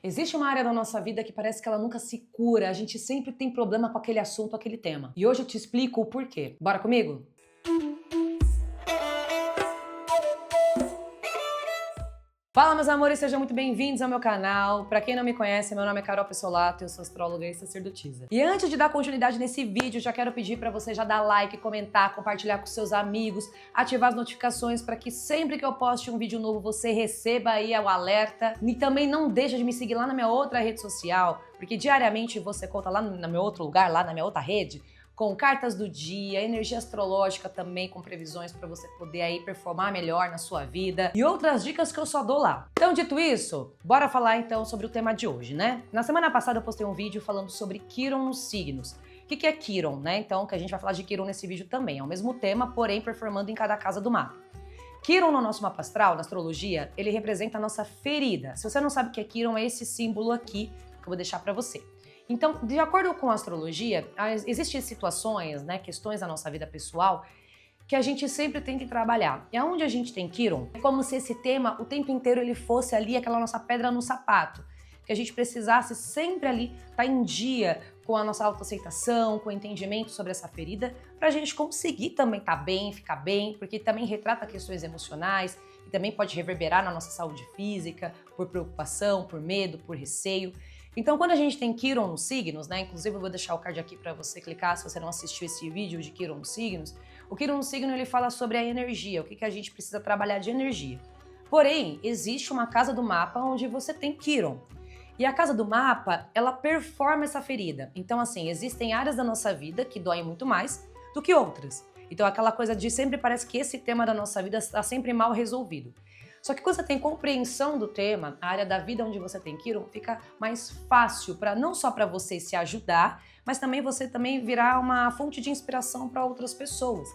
Existe uma área da nossa vida que parece que ela nunca se cura, a gente sempre tem problema com aquele assunto, aquele tema. E hoje eu te explico o porquê. Bora comigo? Fala, meus amores, sejam muito bem-vindos ao meu canal. Pra quem não me conhece, meu nome é Carol Pessolato, eu sou astróloga e sacerdotisa. E antes de dar continuidade nesse vídeo, já quero pedir pra você já dar like, comentar, compartilhar com seus amigos, ativar as notificações para que sempre que eu poste um vídeo novo você receba aí o alerta. E também não deixa de me seguir lá na minha outra rede social, porque diariamente você conta lá no meu outro lugar, lá na minha outra rede, com cartas do dia, energia astrológica também, com previsões para você poder aí performar melhor na sua vida e outras dicas que eu só dou lá. Então, dito isso, bora falar então sobre o tema de hoje, né? Na semana passada eu postei um vídeo falando sobre Quiron nos signos. O que é Quiron, né? Então, que a gente vai falar de Quiron nesse vídeo também. É o mesmo tema, porém performando em cada casa do mapa. Quiron no nosso mapa astral, na astrologia, ele representa a nossa ferida. Se você não sabe o que é Quiron, é esse símbolo aqui que eu vou deixar para você. Então, de acordo com a astrologia, existem situações, né, questões da nossa vida pessoal que a gente sempre tem que trabalhar. E aonde a gente tem Quiron, é como se esse tema, o tempo inteiro, ele fosse ali aquela nossa pedra no sapato. Que a gente precisasse sempre ali estar em dia com a nossa autoaceitação, com o entendimento sobre essa ferida, para a gente conseguir também estar bem, ficar bem, porque também retrata questões emocionais e também pode reverberar na nossa saúde física, por preocupação, por medo, por receio. Então, quando a gente tem Quiron nos signos, né, inclusive eu vou deixar o card aqui para você clicar se você não assistiu esse vídeo de Quiron nos signos, o Quiron no signo ele fala sobre a energia, o que a gente precisa trabalhar de energia. Porém, existe uma casa do mapa onde você tem Quiron. E a casa do mapa, ela performa essa ferida. Então, assim, existem áreas da nossa vida que doem muito mais do que outras. Então, aquela coisa de sempre parece que esse tema da nossa vida está sempre mal resolvido. Só que quando você tem compreensão do tema, a área da vida onde você tem Quiron, fica mais fácil para não só para você se ajudar, mas também você também virar uma fonte de inspiração para outras pessoas.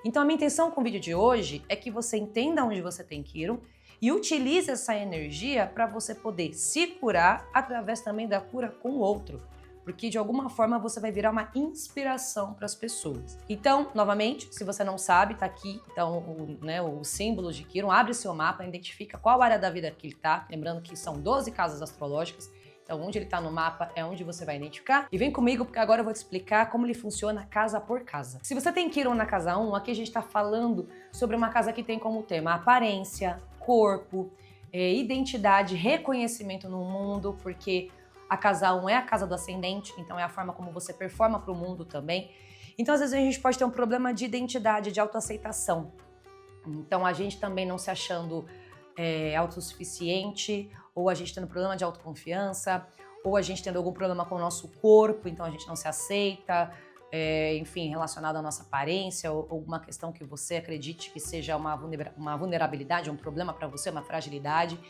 Então a minha intenção com o vídeo de hoje é que você entenda onde você tem Quiron e utilize essa energia para você poder se curar através também da cura com o outro. Porque de alguma forma você vai virar uma inspiração para as pessoas. Então, novamente, se você não sabe, tá aqui então o símbolo de Quiron, abre seu mapa, identifica qual área da vida que ele tá, lembrando que são 12 casas astrológicas, então onde ele tá no mapa é onde você vai identificar. E vem comigo porque agora eu vou te explicar como ele funciona casa por casa. Se você tem Quiron na casa 1, aqui a gente tá falando sobre uma casa que tem como tema aparência, corpo, identidade, reconhecimento no mundo, porque a casa 1 é a casa do ascendente, então é a forma como você performa para o mundo também. Então, às vezes, a gente pode ter um problema de identidade, de autoaceitação. Então, a gente também não se achando autossuficiente, ou a gente tendo problema de autoconfiança, ou a gente tendo algum problema com o nosso corpo, então a gente não se aceita, enfim, relacionado à nossa aparência, ou alguma questão que você acredite que seja uma vulnerabilidade, um problema para você, uma fragilidade.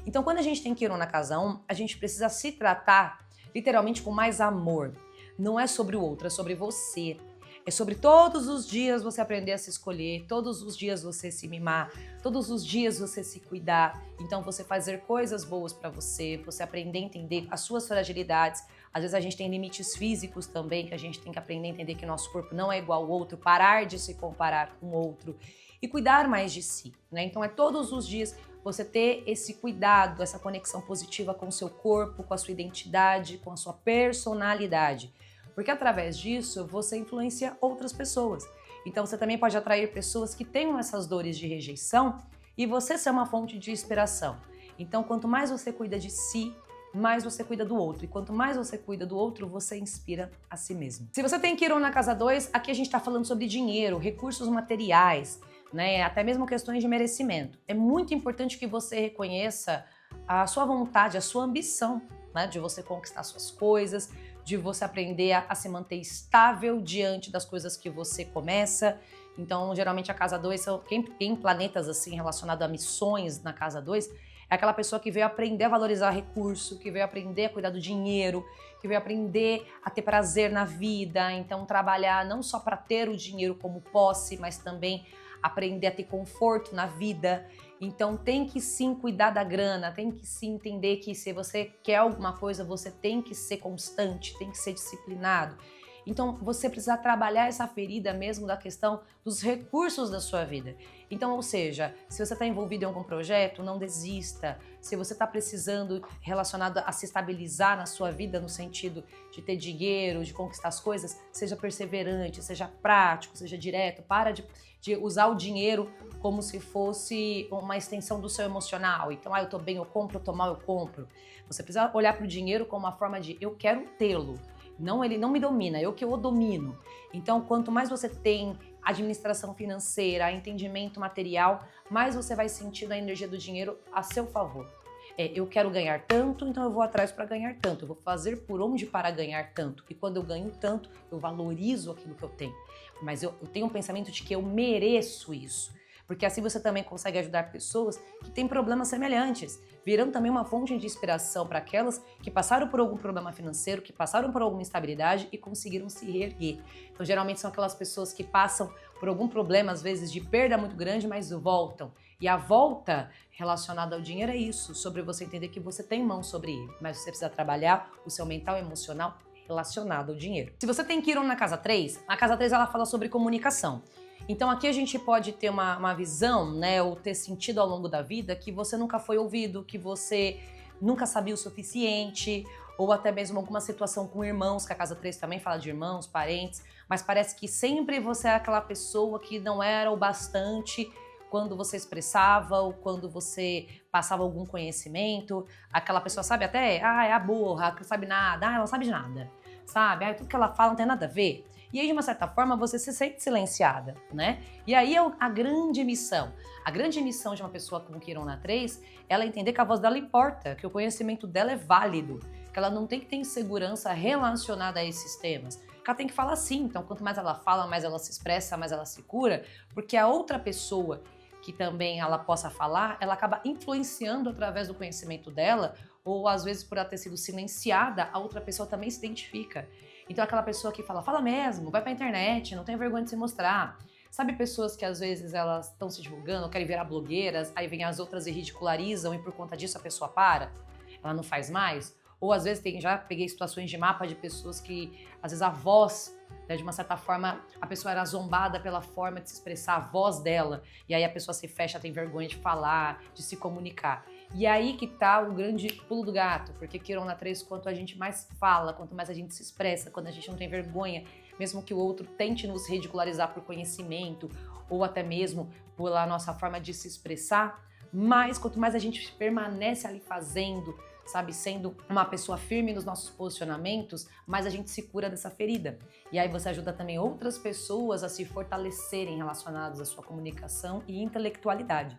Então, quando a gente tem Quiron na casa 1, a gente precisa se tratar literalmente com mais amor. Não é sobre o outro, é sobre você. É sobre todos os dias você aprender a se escolher, todos os dias você se mimar, todos os dias você se cuidar. Então, você fazer coisas boas para você, você aprender a entender as suas fragilidades. Às vezes a gente tem limites físicos também, que a gente tem que aprender a entender que nosso corpo não é igual ao outro, parar de se comparar com o outro e cuidar mais de si, né? Então, é todos os dias você ter esse cuidado, essa conexão positiva com o seu corpo, com a sua identidade, com a sua personalidade. Porque através disso, você influencia outras pessoas. Então você também pode atrair pessoas que tenham essas dores de rejeição e você ser uma fonte de inspiração. Então quanto mais você cuida de si, mais você cuida do outro. E quanto mais você cuida do outro, você inspira a si mesmo. Se você tem Quiron na casa 2, aqui a gente está falando sobre dinheiro, recursos materiais, né? Até mesmo questões de merecimento. É muito importante que você reconheça a sua vontade, a sua ambição, né? De você conquistar suas coisas, de você aprender a se manter estável diante das coisas que você começa. Então, geralmente a casa 2, quem tem planetas assim relacionados a missões na casa 2, é aquela pessoa que veio aprender a valorizar recurso, que veio aprender a cuidar do dinheiro, que veio aprender a ter prazer na vida, então trabalhar não só para ter o dinheiro como posse, mas também aprender a ter conforto na vida. Então tem que sim cuidar da grana, tem que sim entender que se você quer alguma coisa, você tem que ser constante, tem que ser disciplinado. Então você precisa trabalhar essa ferida mesmo da questão dos recursos da sua vida. Então, ou seja, se você está envolvido em algum projeto, não desista. Se você está precisando relacionado a se estabilizar na sua vida, no sentido de ter dinheiro, de conquistar as coisas, seja perseverante, seja prático, seja direto. Para de usar o dinheiro como se fosse uma extensão do seu emocional. Então, eu tô bem, eu compro, eu tô mal, eu compro. Você precisa olhar para o dinheiro como uma forma de eu quero tê-lo. Não, ele não me domina, eu que o domino. Então, quanto mais você tem administração financeira, entendimento material, mais você vai sentindo a energia do dinheiro a seu favor. Eu quero ganhar tanto, então eu vou atrás para ganhar tanto. Eu vou fazer por onde para ganhar tanto. E quando eu ganho tanto, eu valorizo aquilo que eu tenho. Mas eu tenho um pensamento de que eu mereço isso. Porque assim você também consegue ajudar pessoas que têm problemas semelhantes, virando também uma fonte de inspiração para aquelas que passaram por algum problema financeiro, que passaram por alguma instabilidade e conseguiram se reerguer. Então, geralmente são aquelas pessoas que passam por algum problema, às vezes de perda muito grande, mas voltam. E a volta relacionada ao dinheiro é isso, sobre você entender que você tem mão sobre ele, mas você precisa trabalhar o seu mental e emocional relacionado ao dinheiro. Se você tem Quiron na casa 3, a casa 3 ela fala sobre comunicação. Então aqui a gente pode ter uma visão, né, ou ter sentido ao longo da vida que você nunca foi ouvido, que você nunca sabia o suficiente, ou até mesmo alguma situação com irmãos, que a casa 3 também fala de irmãos, parentes, mas parece que sempre você é aquela pessoa que não era o bastante quando você expressava ou quando você passava algum conhecimento. Aquela pessoa sabe até, é a burra, que não sabe nada, ela não sabe de nada, sabe? Tudo que ela fala não tem nada a ver. E aí, de uma certa forma, você se sente silenciada, né? E aí é a grande missão. A grande missão de uma pessoa com Quiron na 3, ela entender que a voz dela importa, que o conhecimento dela é válido, que ela não tem que ter insegurança relacionada a esses temas. Que ela tem que falar sim. Então, quanto mais ela fala, mais ela se expressa, mais ela se cura, porque a outra pessoa que também ela possa falar, ela acaba influenciando através do conhecimento dela, ou às vezes por ela ter sido silenciada, a outra pessoa também se identifica. Então aquela pessoa que fala mesmo, vai pra internet, não tem vergonha de se mostrar. Sabe pessoas que às vezes elas estão se divulgando, querem virar blogueiras, aí vem as outras e ridicularizam e por conta disso a pessoa para? Ela não faz mais? Ou às vezes já peguei situações de mapa de pessoas que às vezes a voz, né, de uma certa forma, a pessoa era zombada pela forma de se expressar, a voz dela, e aí a pessoa se fecha, tem vergonha de falar, de se comunicar. E aí que tá o grande pulo do gato, porque Quiron na 3, quanto a gente mais fala, quanto mais a gente se expressa, quando a gente não tem vergonha, mesmo que o outro tente nos ridicularizar por conhecimento, ou até mesmo pela nossa forma de se expressar, mas quanto mais a gente permanece ali fazendo, sabe, sendo uma pessoa firme nos nossos posicionamentos, mais a gente se cura dessa ferida. E aí você ajuda também outras pessoas a se fortalecerem relacionadas à sua comunicação e intelectualidade.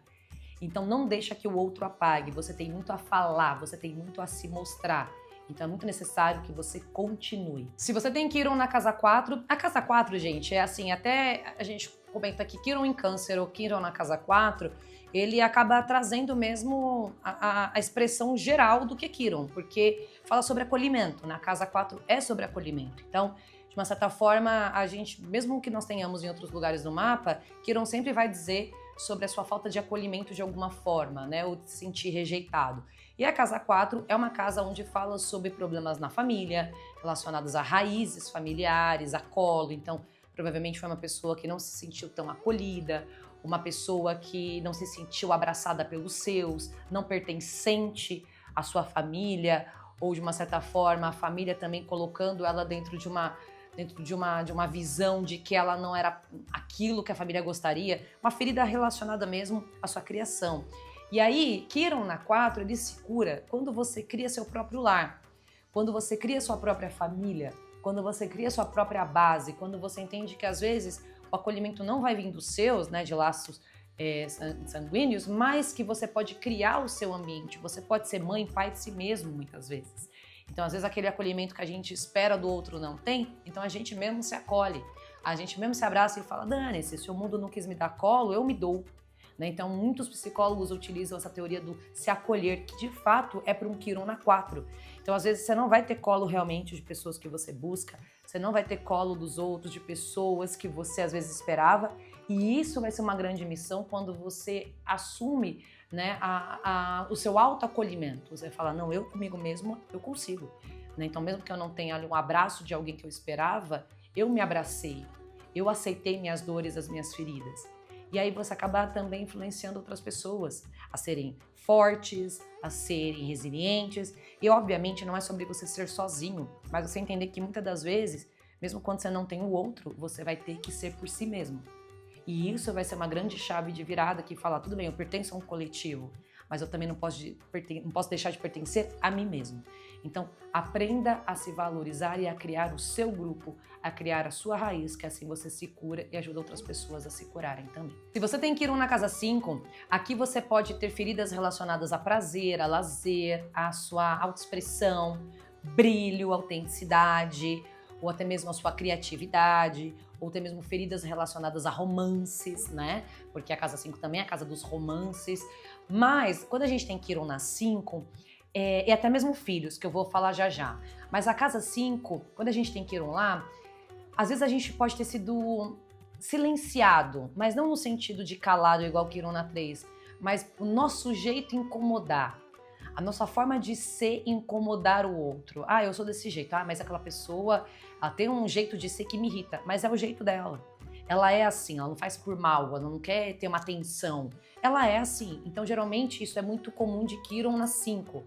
Então não deixa que o outro apague, você tem muito a falar, você tem muito a se mostrar. Então é muito necessário que você continue. Se você tem Quiron na casa 4, a casa 4, gente, é assim, até a gente comenta que Quiron em Câncer ou Quiron na casa 4, ele acaba trazendo mesmo a expressão geral do que Quiron, porque fala sobre acolhimento, na casa 4 é sobre acolhimento. Então, de uma certa forma, a gente, mesmo que nós tenhamos em outros lugares do mapa, Quiron sempre vai dizer sobre a sua falta de acolhimento de alguma forma, né, ou de se sentir rejeitado. E a casa 4 é uma casa onde fala sobre problemas na família, relacionados a raízes familiares, a colo. Então, provavelmente foi uma pessoa que não se sentiu tão acolhida, uma pessoa que não se sentiu abraçada pelos seus, não pertencente à sua família, ou de uma certa forma a família também colocando ela dentro de uma visão de que ela não era aquilo que a família gostaria, uma ferida relacionada mesmo à sua criação. E aí, Quiron na 4, ele se cura quando você cria seu próprio lar, quando você cria sua própria família, quando você cria sua própria base, quando você entende que às vezes o acolhimento não vai vir dos seus, né, de laços sanguíneos, mas que você pode criar o seu ambiente, você pode ser mãe, pai de si mesmo muitas vezes. Então, às vezes, aquele acolhimento que a gente espera do outro não tem, então a gente mesmo se acolhe, a gente mesmo se abraça e fala, dane-se, se o mundo não quis me dar colo, eu me dou. Né? Então, muitos psicólogos utilizam essa teoria do se acolher, que de fato é para um Quiron na 4. Então, às vezes, você não vai ter colo realmente de pessoas que você busca, você não vai ter colo dos outros, de pessoas que você às vezes esperava, e isso vai ser uma grande missão quando você assume, né, o seu autoacolhimento. Você fala, não, eu comigo mesmo, eu consigo. Né? Então, mesmo que eu não tenha ali um abraço de alguém que eu esperava, eu me abracei. eu aceitei minhas dores, as minhas feridas. E aí você acaba também influenciando outras pessoas a serem fortes, a serem resilientes. E obviamente não é sobre você ser sozinho, mas você entender que muitas das vezes, mesmo quando você não tem o outro, você vai ter que ser por si mesmo. E isso vai ser uma grande chave de virada que fala, tudo bem, eu pertenço a um coletivo, mas eu também não posso deixar de pertencer a mim mesmo. Então, aprenda a se valorizar e a criar o seu grupo, a criar a sua raiz, que assim você se cura e ajuda outras pessoas a se curarem também. Se você tem Quiron na casa 5, aqui você pode ter feridas relacionadas a prazer, a lazer, a sua autoexpressão, brilho, autenticidade, ou até mesmo a sua criatividade, ou até mesmo feridas relacionadas a romances, né? Porque a casa 5 também é a casa dos romances. Mas, quando a gente tem Quiron na 5, e até mesmo filhos, que eu vou falar já já. Mas a casa 5, quando a gente tem Quiron lá, às vezes a gente pode ter sido silenciado, mas não no sentido de calado igual Quiron na 3, mas o nosso jeito incomodar. A nossa forma de ser incomodar o outro. Ah, eu sou desse jeito. Ah, mas aquela pessoa ela tem um jeito de ser que me irrita. Mas é o jeito dela. Ela é assim, ela não faz por mal, ela não quer ter uma atenção. Ela é assim. Então, geralmente, isso é muito comum de Quiron na 5.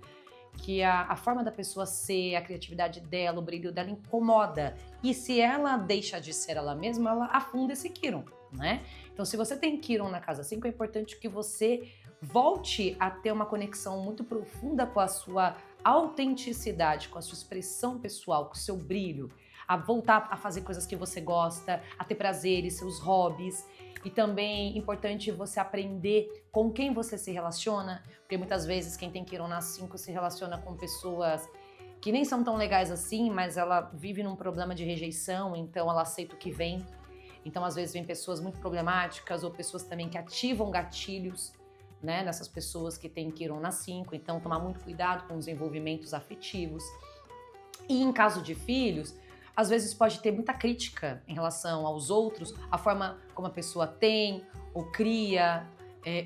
Que a forma da pessoa ser, a criatividade dela, o brilho dela incomoda. E se ela deixa de ser ela mesma, ela afunda esse Quiron, né? Então, se você tem Quiron na casa 5, é importante que você volte a ter uma conexão muito profunda com a sua autenticidade, com a sua expressão pessoal, com o seu brilho, a voltar a fazer coisas que você gosta, a ter prazeres, seus hobbies. E também é importante você aprender com quem você se relaciona, porque muitas vezes quem tem Quiron na 5 se relaciona com pessoas que nem são tão legais assim, mas ela vive num problema de rejeição, então ela aceita o que vem. Então às vezes vem pessoas muito problemáticas ou pessoas também que ativam gatilhos, né, nessas pessoas que têm Quiron na 5, então tomar muito cuidado com os envolvimentos afetivos. E em caso de filhos, às vezes pode ter muita crítica em relação aos outros, a forma como a pessoa tem, ou cria,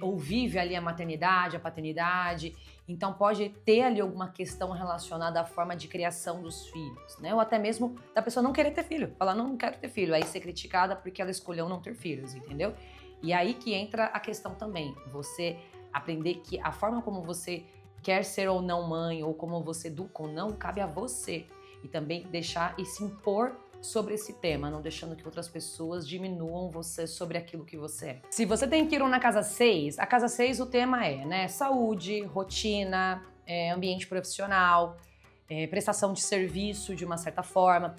ou vive ali a maternidade, a paternidade. Então pode ter ali alguma questão relacionada à forma de criação dos filhos, né? Ou até mesmo da pessoa não querer ter filho, falar não quero ter filho, aí ser criticada porque ela escolheu não ter filhos, entendeu? E aí que entra a questão também, você aprender que a forma como você quer ser ou não mãe, ou como você educa ou não, cabe a você. E também deixar e se impor sobre esse tema, não deixando que outras pessoas diminuam você sobre aquilo que você é. Se você tem Quiron na casa 6, a casa 6 o tema é, né, saúde, rotina, ambiente profissional, prestação de serviço de uma certa forma.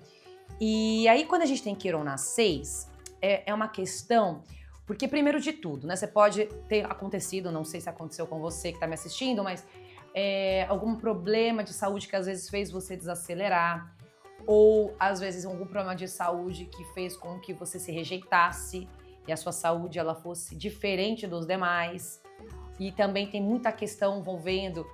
E aí quando a gente tem Quiron na 6, é uma questão, porque primeiro de tudo, né, você pode ter acontecido, não sei se aconteceu com você que está me assistindo, mas algum problema de saúde que às vezes fez você desacelerar, ou às vezes algum problema de saúde que fez com que você se rejeitasse e a sua saúde ela fosse diferente dos demais. E também tem muita questão envolvendo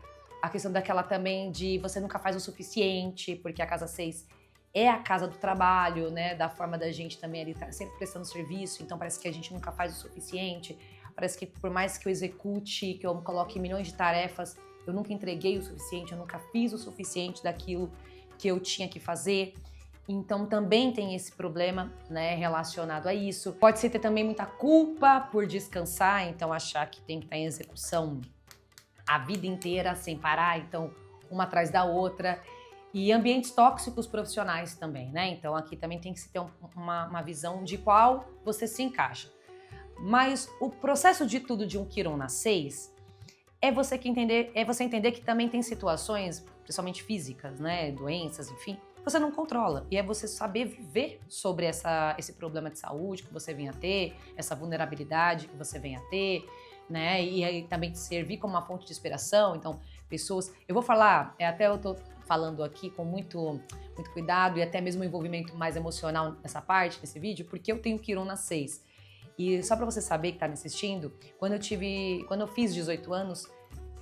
a questão daquela também de você nunca faz o suficiente, porque a casa 6 é a casa do trabalho, né, da forma da gente também ali tá sempre prestando serviço, então parece que a gente nunca faz o suficiente, parece que por mais que eu execute, que eu coloque milhões de tarefas, eu nunca entreguei o suficiente, eu nunca fiz o suficiente daquilo que eu tinha que fazer. Então também tem esse problema, né, relacionado a isso. Pode ser ter também muita culpa por descansar, então achar que tem que estar em execução a vida inteira sem parar, então uma atrás da outra. E ambientes tóxicos profissionais também, né? Então aqui também tem que se ter uma visão de qual você se encaixa. Mas o processo de tudo de um Quiron na 6 é você entender que também tem situações, principalmente físicas, né, doenças, enfim, você não controla. E é você saber viver sobre esse problema de saúde que você vem a ter, essa vulnerabilidade que você vem a ter, né, e aí também servir como uma fonte de inspiração. Então, pessoas, eu vou falar, até eu tô falando aqui com muito cuidado e até mesmo um envolvimento mais emocional nessa parte, nesse vídeo, porque eu tenho Quiron na 6. E só para você saber que tá me assistindo, quando eu fiz 18 anos,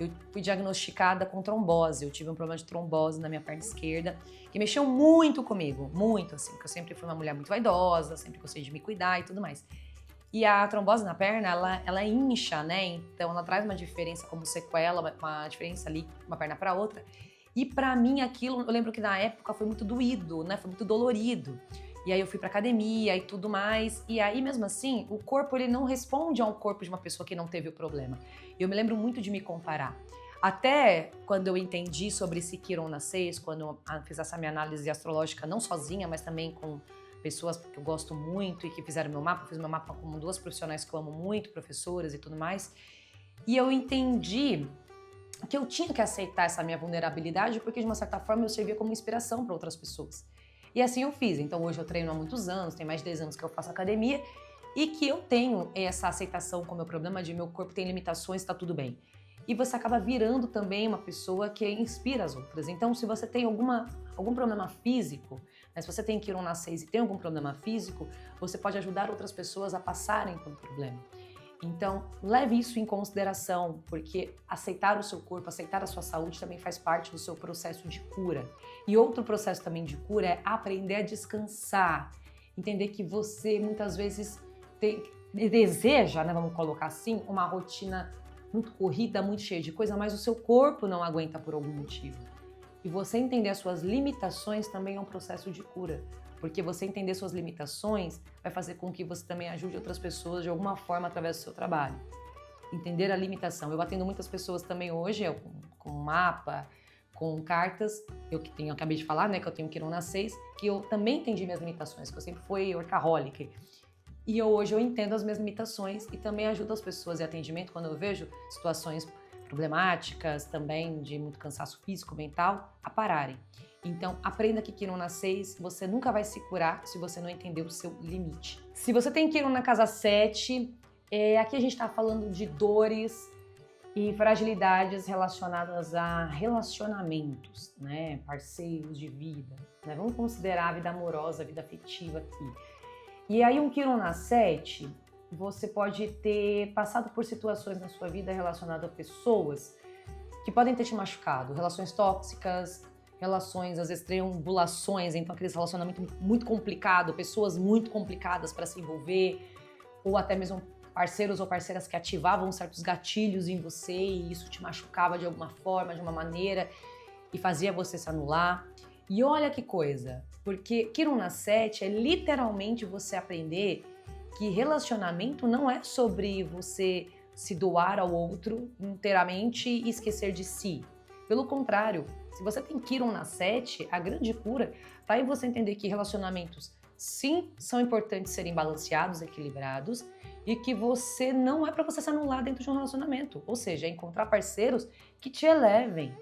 eu fui diagnosticada com trombose. Eu tive um problema de trombose na minha perna esquerda, que mexeu muito comigo, muito assim, porque eu sempre fui uma mulher muito vaidosa, sempre gostei de me cuidar e tudo mais. E a trombose na perna, ela incha, né? Então ela traz uma diferença como sequela, uma diferença ali, uma perna para outra. E para mim aquilo, eu lembro que na época foi muito doído, né? Foi muito dolorido. E aí eu fui pra academia e tudo mais. E aí, mesmo assim, o corpo ele não responde ao corpo de uma pessoa que não teve o problema. E eu me lembro muito de me comparar. Até quando eu entendi sobre esse Quirona 6, quando eu fiz essa minha análise astrológica, não sozinha, mas também com pessoas que eu gosto muito e que fizeram meu mapa. Eu fiz meu mapa com 2 profissionais que eu amo muito, professoras e tudo mais. E eu entendi que eu tinha que aceitar essa minha vulnerabilidade, porque de uma certa forma eu servia como inspiração para outras pessoas. E assim eu fiz. Então hoje eu treino há muitos anos, tem mais de 10 anos que eu faço academia e que eu tenho essa aceitação com o meu problema de meu corpo tem limitações, tá tudo bem. E você acaba virando também uma pessoa que inspira as outras. Então se você tem algum problema físico, né, se você tem Quirona 6 e tem algum problema físico, você pode ajudar outras pessoas a passarem pelo problema. Então, leve isso em consideração, porque aceitar o seu corpo, aceitar a sua saúde também faz parte do seu processo de cura. E outro processo também de cura é aprender a descansar. Entender que você, muitas vezes, deseja, né, vamos colocar assim, uma rotina muito corrida, muito cheia de coisa, mas o seu corpo não aguenta por algum motivo. E você entender as suas limitações também é um processo de cura. Porque você entender suas limitações vai fazer com que você também ajude outras pessoas de alguma forma através do seu trabalho. Entender a limitação. Eu atendo muitas pessoas também hoje, com mapa, com cartas, acabei de falar, né, que eu tenho Quirona 6, que eu também entendi minhas limitações, que eu sempre fui workaholic. E hoje eu entendo as minhas limitações e também ajudo as pessoas em atendimento quando eu vejo situações problemáticas, também de muito cansaço físico, mental, a pararem. Então, aprenda que Quirona 6, você nunca vai se curar se você não entender o seu limite. Se você tem Quirona na casa 7, aqui a gente está falando de dores e fragilidades relacionadas a relacionamentos, né? Parceiros de vida, né? Vamos considerar a vida amorosa, a vida afetiva aqui. E aí, um Quirona 7, você pode ter passado por situações na sua vida relacionadas a pessoas que podem ter te machucado, relações tóxicas, relações, às vezes, triangulações, então aqueles relacionamentos muito complicados, pessoas muito complicadas para se envolver, ou até mesmo parceiros ou parceiras que ativavam certos gatilhos em você e isso te machucava de alguma forma, de uma maneira, e fazia você se anular. E olha que coisa, porque Quirona 7 é literalmente você aprender que relacionamento não é sobre você se doar ao outro inteiramente e esquecer de si. Pelo contrário, se você tem Quirona 7, a grande cura está em você entender que relacionamentos, sim, são importantes serem balanceados, equilibrados, e que você não é para você se anular dentro de um relacionamento. Ou seja, é encontrar parceiros que te elevem,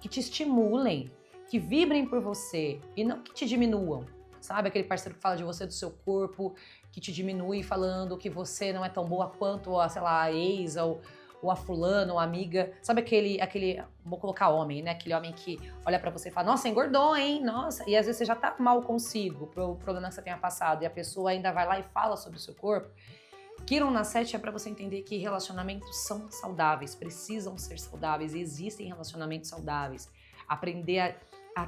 que te estimulem, que vibrem por você e não que te diminuam. Sabe, aquele parceiro que fala de você, do seu corpo, que te diminui falando que você não é tão boa quanto a, sei lá, a ex ou a fulana, ou a amiga. Sabe aquele, vou colocar homem, né? Aquele homem que olha pra você e fala, nossa, engordou, hein? Nossa. E às vezes você já tá mal consigo, pro problema que você tenha passado, e a pessoa ainda vai lá e fala sobre o seu corpo. Quirona 7 é pra você entender que relacionamentos são saudáveis, precisam ser saudáveis, e existem relacionamentos saudáveis. Aprender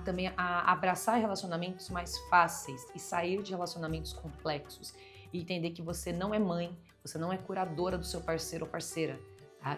também a abraçar relacionamentos mais fáceis e sair de relacionamentos complexos. E entender que você não é mãe, você não é curadora do seu parceiro ou parceira.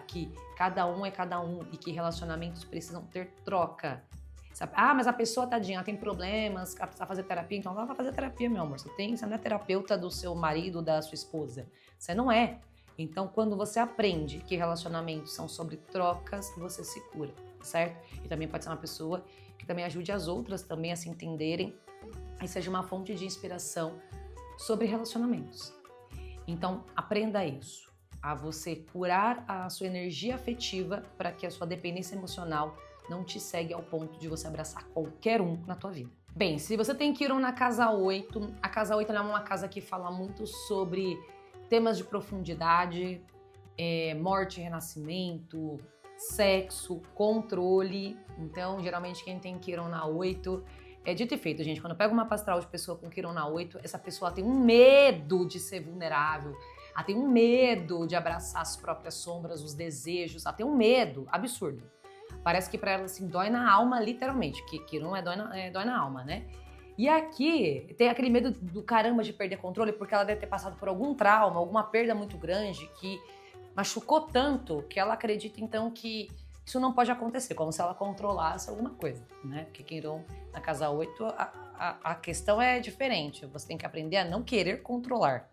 Que cada um é cada um e que relacionamentos precisam ter troca. Sabe? Ah, mas a pessoa, tadinha, ela tem problemas, ela precisa fazer terapia, então ela vai fazer terapia, meu amor. Você não é terapeuta do seu marido, da sua esposa. Você não é. Então, quando você aprende que relacionamentos são sobre trocas, você se cura, certo? E também pode ser uma pessoa que também ajude as outras também a se entenderem e seja uma fonte de inspiração sobre relacionamentos. Então, aprenda isso. A você curar a sua energia afetiva para que a sua dependência emocional não te segue ao ponto de você abraçar qualquer um na tua vida. Bem, se você tem Quirona na casa 8, a casa 8 é uma casa que fala muito sobre temas de profundidade, morte e renascimento, sexo, controle. Então, geralmente quem tem Quirona 8 é dito e feito, gente. Quando eu pego uma astral de pessoa com Quirona 8, essa pessoa tem um medo de ser vulnerável. Ela tem um medo de abraçar as próprias sombras, os desejos. Ela tem um medo absurdo. Parece que pra ela, assim, dói na alma, literalmente. Que Quirona dói na alma, né? E aqui tem aquele medo do caramba de perder controle, porque ela deve ter passado por algum trauma, alguma perda muito grande que machucou tanto que ela acredita, então, que isso não pode acontecer, como se ela controlasse alguma coisa, né? Porque Quiron na casa 8, a questão é diferente. Você tem que aprender a não querer controlar.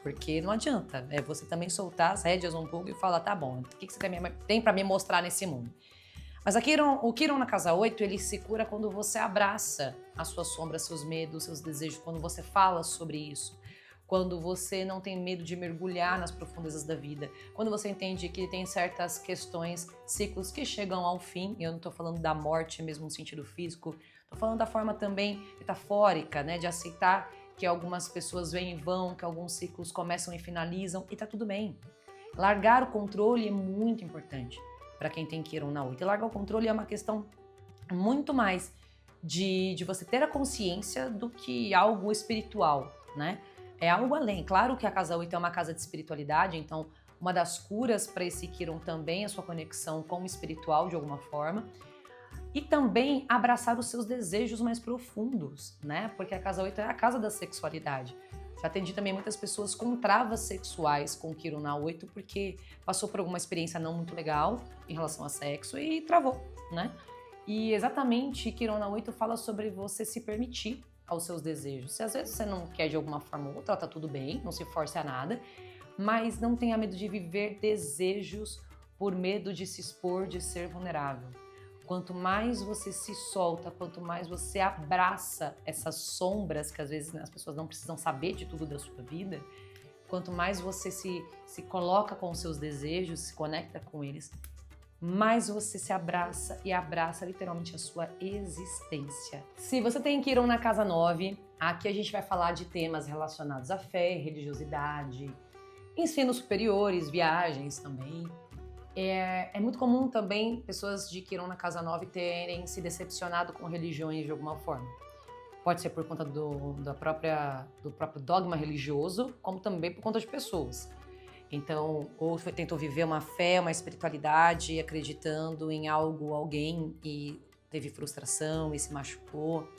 Porque não adianta, é você também soltar as rédeas um pouco e falar, tá bom, o que você tem pra me mostrar nesse mundo? Mas o Quiron na casa 8, ele se cura quando você abraça as suas sombras, seus medos, seus desejos, quando você fala sobre isso. Quando você não tem medo de mergulhar nas profundezas da vida, quando você entende que tem certas questões, ciclos que chegam ao fim, e eu não estou falando da morte mesmo no sentido físico, estou falando da forma também metafórica, né, de aceitar que algumas pessoas vêm e vão, que alguns ciclos começam e finalizam, e tá tudo bem. Largar o controle é muito importante para quem tem Quiron na 8. E largar o controle é uma questão muito mais de você ter a consciência do que algo espiritual, né? É algo além. Claro que a casa 8 é uma casa de espiritualidade, então uma das curas para esse Quiron também é a sua conexão com o espiritual de alguma forma. E também abraçar os seus desejos mais profundos, né? Porque a casa 8 é a casa da sexualidade. Já atendi também muitas pessoas com travas sexuais com Quiron na 8 porque passou por alguma experiência não muito legal em relação a sexo e travou, né? E exatamente Quiron na 8 fala sobre você se permitir aos seus desejos. Se às vezes você não quer de alguma forma ou outra, tá tudo bem, não se force a nada, mas não tenha medo de viver desejos por medo de se expor, de ser vulnerável. Quanto mais você se solta, quanto mais você abraça essas sombras, que às vezes as pessoas não precisam saber de tudo da sua vida, quanto mais você se coloca com os seus desejos, se conecta com eles, mais você se abraça e abraça literalmente a sua existência. Se você tem Quiron na casa 9, aqui a gente vai falar de temas relacionados à fé, religiosidade, ensinos superiores, viagens também. É muito comum também pessoas de Quiron na casa 9 terem se decepcionado com religiões de alguma forma. Pode ser por conta do próprio dogma religioso, como também por conta de pessoas. Então, ou tentou viver uma fé, uma espiritualidade, acreditando em algo, alguém, e teve frustração e se machucou.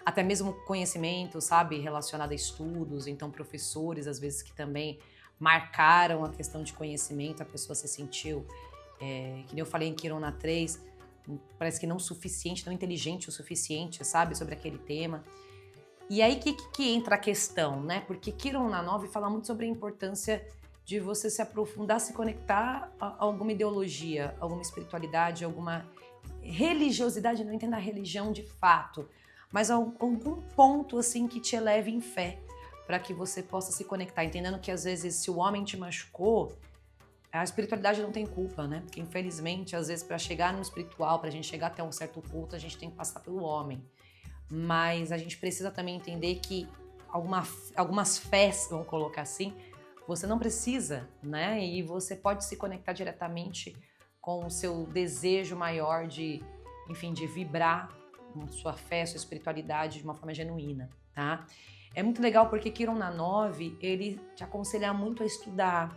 Até mesmo conhecimento, sabe, relacionado a estudos. Então, professores, às vezes, que também marcaram a questão de conhecimento, a pessoa se sentiu, que nem eu falei em Quiron na 3, parece que não suficiente, não inteligente o suficiente, sabe, sobre aquele tema. E aí que entra a questão, né? Porque Quiron na 9 fala muito sobre a importância de você se aprofundar, se conectar a alguma ideologia, alguma espiritualidade, alguma religiosidade, não entenda a religião de fato, mas algum ponto assim que te eleve em fé, para que você possa se conectar, entendendo que às vezes se o homem te machucou, a espiritualidade não tem culpa, né? Porque infelizmente, às vezes para chegar no espiritual, pra gente chegar até um certo culto, a gente tem que passar pelo homem. Mas a gente precisa também entender que algumas fés, vamos colocar assim, você não precisa, né? E você pode se conectar diretamente com o seu desejo maior de, enfim, de vibrar com sua fé, sua espiritualidade de uma forma genuína, tá? É muito legal porque Quiron na 9, ele te aconselha muito a estudar,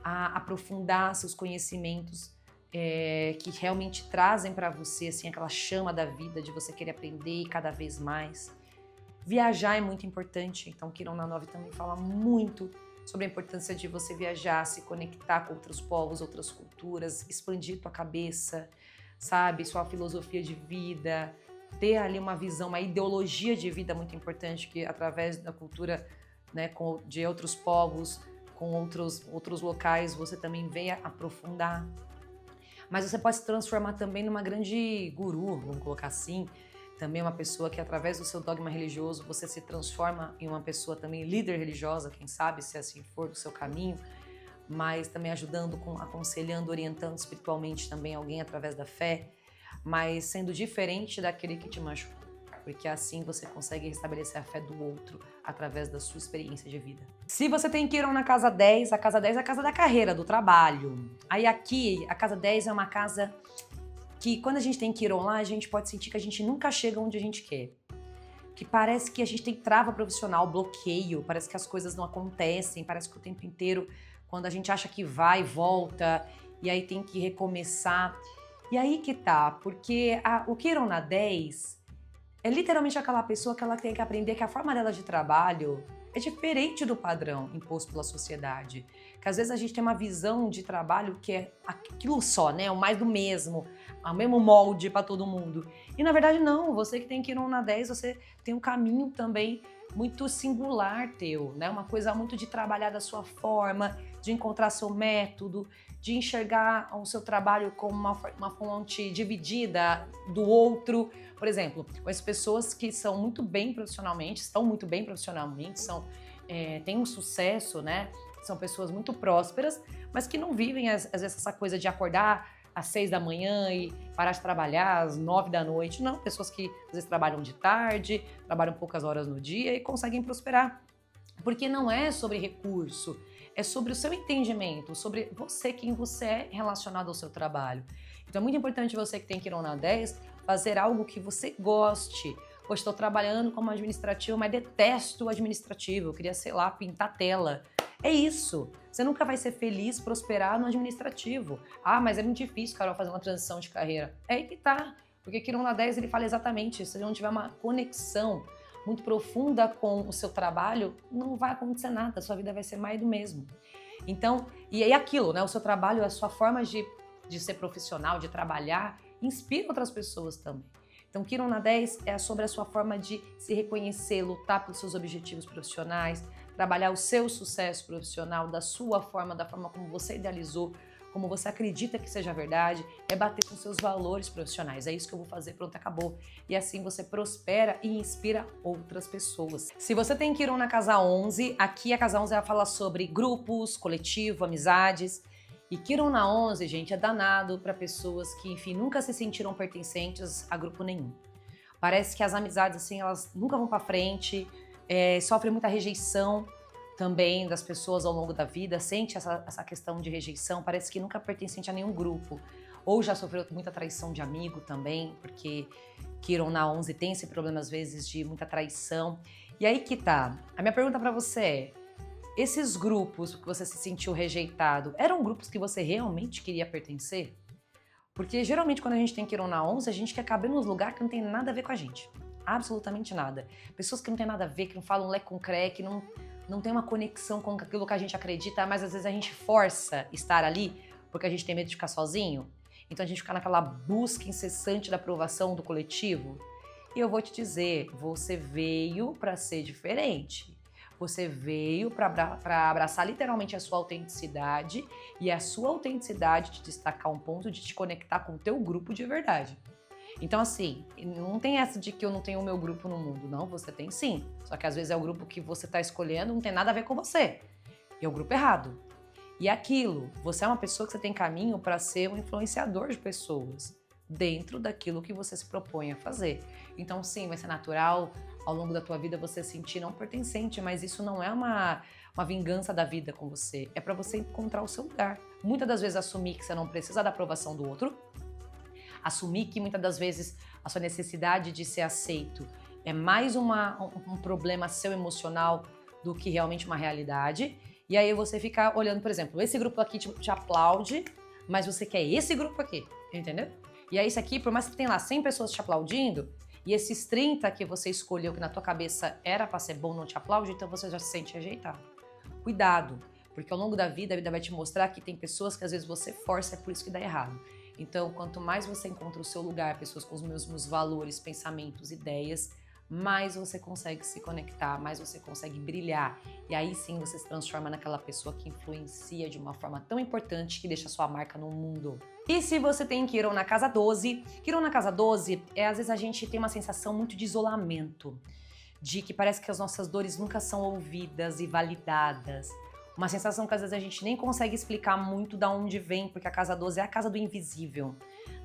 a aprofundar seus conhecimentos que realmente trazem para você, assim, aquela chama da vida de você querer aprender cada vez mais. Viajar é muito importante, então Quiron na 9 também fala muito sobre a importância de você viajar, se conectar com outros povos, outras culturas, expandir tua cabeça, sabe? Sua filosofia de vida, ter ali uma visão, uma ideologia de vida muito importante que através da cultura, né, de outros povos, com outros locais, você também venha aprofundar. Mas você pode se transformar também numa grande guru, vamos colocar assim, também uma pessoa que através do seu dogma religioso você se transforma em uma pessoa também líder religiosa, quem sabe, se assim for do seu caminho, mas também ajudando, aconselhando, orientando espiritualmente também alguém através da fé, mas sendo diferente daquele que te machucou, porque assim você consegue restabelecer a fé do outro através da sua experiência de vida. Se você tem Quiron na casa 10, a casa 10 é a casa da carreira, do trabalho. Aí aqui, a casa 10 é uma casa que quando a gente tem Quiron lá, a gente pode sentir que a gente nunca chega onde a gente quer. Que parece que a gente tem trava profissional, bloqueio, parece que as coisas não acontecem, parece que o tempo inteiro, quando a gente acha que vai, volta, e aí tem que recomeçar. E aí que tá, porque o Quiron na 10 é literalmente aquela pessoa que ela tem que aprender que a forma dela de trabalho é diferente do padrão imposto pela sociedade. Que às vezes a gente tem uma visão de trabalho que é aquilo só, né? O mais do mesmo, o mesmo molde para todo mundo. E na verdade não, você que tem que ir na 10, você tem um caminho também muito singular teu, né? Uma coisa muito de trabalhar da sua forma, de encontrar seu método, de enxergar o seu trabalho como uma fonte dividida do outro. Por exemplo, as pessoas que são muito bem profissionalmente, têm um sucesso, né? São pessoas muito prósperas, mas que não vivem, às vezes, essa coisa de acordar às 6 da manhã e parar de trabalhar às 9 da noite. Não, pessoas que às vezes trabalham de tarde, trabalham poucas horas no dia e conseguem prosperar. Porque não é sobre recurso, é sobre o seu entendimento, sobre você, quem você é relacionado ao seu trabalho. Então é muito importante você que tem que ir na 10 fazer algo que você goste. Poxa, estou trabalhando como administrativo, mas detesto o administrativo, eu queria, sei lá, pintar tela. É isso. Você nunca vai ser feliz, prosperar no administrativo. Ah, mas é muito difícil, Carol, fazer uma transição de carreira. É aí que tá. Porque Quirón na 10 ele fala exatamente isso. Se não tiver uma conexão muito profunda com o seu trabalho, não vai acontecer nada. A sua vida vai ser mais do mesmo. Então, e aí aquilo, né? O seu trabalho, a sua forma de ser profissional, de trabalhar, inspira outras pessoas também. Então, Quirón na 10 é sobre a sua forma de se reconhecer, lutar pelos seus objetivos profissionais, trabalhar o seu sucesso profissional da sua forma, da forma como você idealizou, como você acredita que seja verdade, é bater com seus valores profissionais. É isso que eu vou fazer, pronto, acabou. E assim você prospera e inspira outras pessoas. Se você tem Quirón na casa 11, aqui a casa 11 ela fala sobre grupos, coletivo, amizades. E Quirón na 11, gente, é danado para pessoas que, enfim, nunca se sentiram pertencentes a grupo nenhum. Parece que as amizades, assim, elas nunca vão para frente, sofrem muita rejeição também das pessoas ao longo da vida, sente essa questão de rejeição, parece que nunca pertencente a nenhum grupo. Ou já sofreu muita traição de amigo também, porque Quirón na 11 tem esse problema, às vezes, de muita traição. E aí que tá. A minha pergunta para você é: esses grupos que você se sentiu rejeitado, eram grupos que você realmente queria pertencer? Porque geralmente quando a gente tem Quirón na 11, a gente quer caber nos lugares que não tem nada a ver com a gente. Absolutamente nada. Pessoas que não tem nada a ver, que não falam lé com cré, que não tem uma conexão com aquilo que a gente acredita, mas às vezes a gente força estar ali porque a gente tem medo de ficar sozinho. Então a gente fica naquela busca incessante da aprovação do coletivo. E eu vou te dizer, você veio para ser diferente. Você veio para abraçar literalmente a sua autenticidade e a sua autenticidade te destacar um ponto de te conectar com o teu grupo de verdade. Então assim, não tem essa de que eu não tenho o meu grupo no mundo, não, você tem sim. Só que às vezes é o grupo que você está escolhendo, não tem nada a ver com você. E é o grupo errado. E aquilo, você é uma pessoa que você tem caminho para ser um influenciador de pessoas dentro daquilo que você se propõe a fazer. Então sim, vai ser natural ao longo da tua vida você se sentir não pertencente, mas isso não é uma vingança da vida com você. É para você encontrar o seu lugar. Muitas das vezes assumir que você não precisa da aprovação do outro, assumir que muitas das vezes a sua necessidade de ser aceito é mais um problema seu emocional do que realmente uma realidade. E aí você fica olhando, por exemplo, esse grupo aqui te aplaude, mas você quer esse grupo aqui, entendeu? E aí isso aqui, por mais que tenha lá 100 pessoas te aplaudindo, e esses 30 que você escolheu que na tua cabeça era pra ser bom não te aplaude, então você já se sente rejeitado. Cuidado, porque ao longo da vida a vida vai te mostrar que tem pessoas que às vezes você força, é por isso que dá errado. Então, quanto mais você encontra o seu lugar, pessoas com os mesmos valores, pensamentos, ideias, mais você consegue se conectar, mais você consegue brilhar. E aí sim você se transforma naquela pessoa que influencia de uma forma tão importante que deixa sua marca no mundo. E se você tem Quirón na casa 12, Quirón na casa 12, às vezes a gente tem uma sensação muito de isolamento, de que parece que as nossas dores nunca são ouvidas e validadas. Uma sensação que às vezes a gente nem consegue explicar muito de onde vem, porque a casa 12 é a casa do invisível.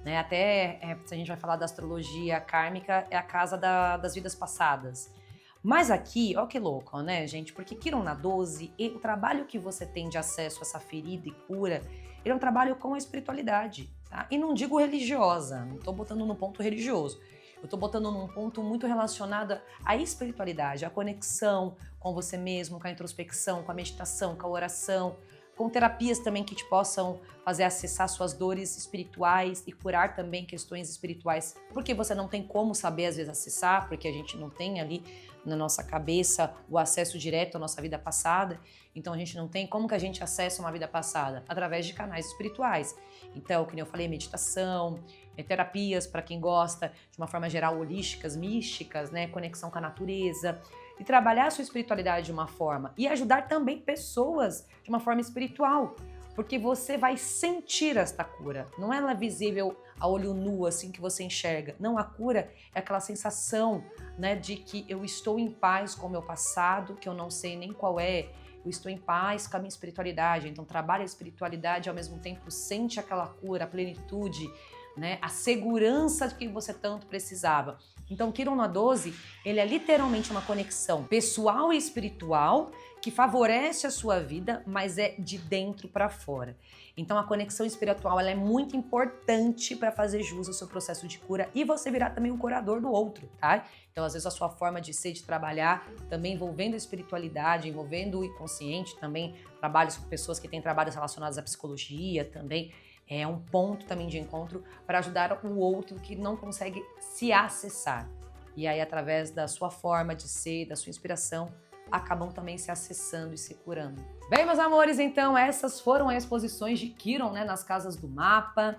Né? Até, se a gente vai falar da astrologia kármica, é a casa das vidas passadas. Mas aqui, ó que louco, né, gente? Porque Quirón na 12, o trabalho que você tem de acesso a essa ferida e cura, ele é um trabalho com a espiritualidade, tá? E não digo religiosa, não tô botando no ponto religioso. Eu tô botando num ponto muito relacionado à espiritualidade, à conexão com você mesmo, com a introspecção, com a meditação, com a oração, com terapias também que te possam fazer acessar suas dores espirituais e curar também questões espirituais, porque você não tem como saber às vezes acessar, porque a gente não tem ali na nossa cabeça o acesso direto à nossa vida passada, então a gente não tem como que a gente acessa uma vida passada? Através de canais espirituais. Então, como eu falei, meditação, terapias para quem gosta, de uma forma geral, holísticas, místicas, né, conexão com a natureza, e trabalhar a sua espiritualidade de uma forma e ajudar também pessoas de uma forma espiritual, porque você vai sentir esta cura. Não é ela visível a olho nu, assim, que você enxerga. Não, a cura é aquela sensação, né, de que eu estou em paz com o meu passado, que eu não sei nem qual é, eu estou em paz com a minha espiritualidade. Então, trabalha a espiritualidade e, ao mesmo tempo, sente aquela cura, a plenitude, né, a segurança de que você tanto precisava. Então, o Quiron na 12, ele é literalmente uma conexão pessoal e espiritual que favorece a sua vida, mas é de dentro para fora. Então, a conexão espiritual ela é muito importante para fazer jus ao seu processo de cura e você virar também um curador do outro, tá? Então, às vezes, a sua forma de ser, de trabalhar, também envolvendo a espiritualidade, envolvendo o inconsciente, também trabalhos com pessoas que têm trabalhos relacionados à psicologia também, é um ponto também de encontro para ajudar o outro que não consegue se acessar. E aí, através da sua forma de ser, da sua inspiração, acabam também se acessando e se curando. Bem, meus amores, então essas foram as posições de Quiron, né, nas casas do mapa.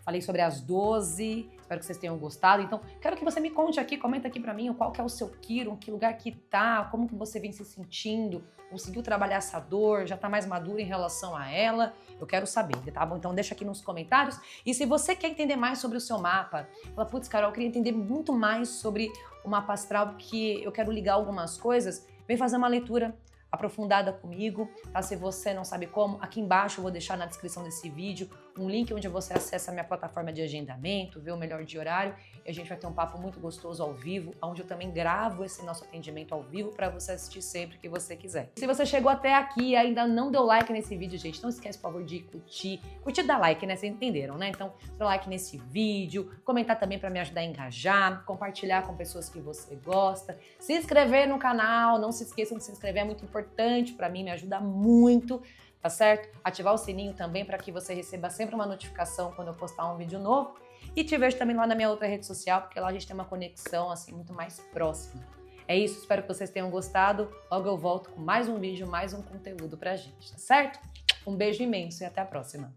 Falei sobre as 12, espero que vocês tenham gostado. Então, quero que você me conte aqui, comenta aqui pra mim qual que é o seu Quiron, que lugar que tá, como que você vem se sentindo, conseguiu trabalhar essa dor, já tá mais maduro em relação a ela. Eu quero saber, tá bom? Então deixa aqui nos comentários. E se você quer entender mais sobre o seu mapa, fala, putz, Carol, eu queria entender muito mais sobre o mapa astral, porque eu quero ligar algumas coisas, vem fazer uma leitura aprofundada comigo, tá? Se você não sabe como, aqui embaixo eu vou deixar na descrição desse vídeo um link onde você acessa a minha plataforma de agendamento, vê o melhor de horário e a gente vai ter um papo muito gostoso ao vivo, onde eu também gravo esse nosso atendimento ao vivo para você assistir sempre que você quiser. Se você chegou até aqui e ainda não deu like nesse vídeo, gente, não esquece, por favor, de curtir e dar like, né? Vocês entenderam, né? Então, dá like nesse vídeo, comentar também para me ajudar a engajar, compartilhar com pessoas que você gosta, se inscrever no canal, não se esqueçam de se inscrever, é muito importante para mim, me ajuda muito, tá certo? Ativar o sininho também para que você receba sempre uma notificação quando eu postar um vídeo novo. E te vejo também lá na minha outra rede social, porque lá a gente tem uma conexão assim muito mais próxima. É isso, espero que vocês tenham gostado. Logo eu volto com mais um vídeo, mais um conteúdo pra gente, tá certo? Um beijo imenso e até a próxima.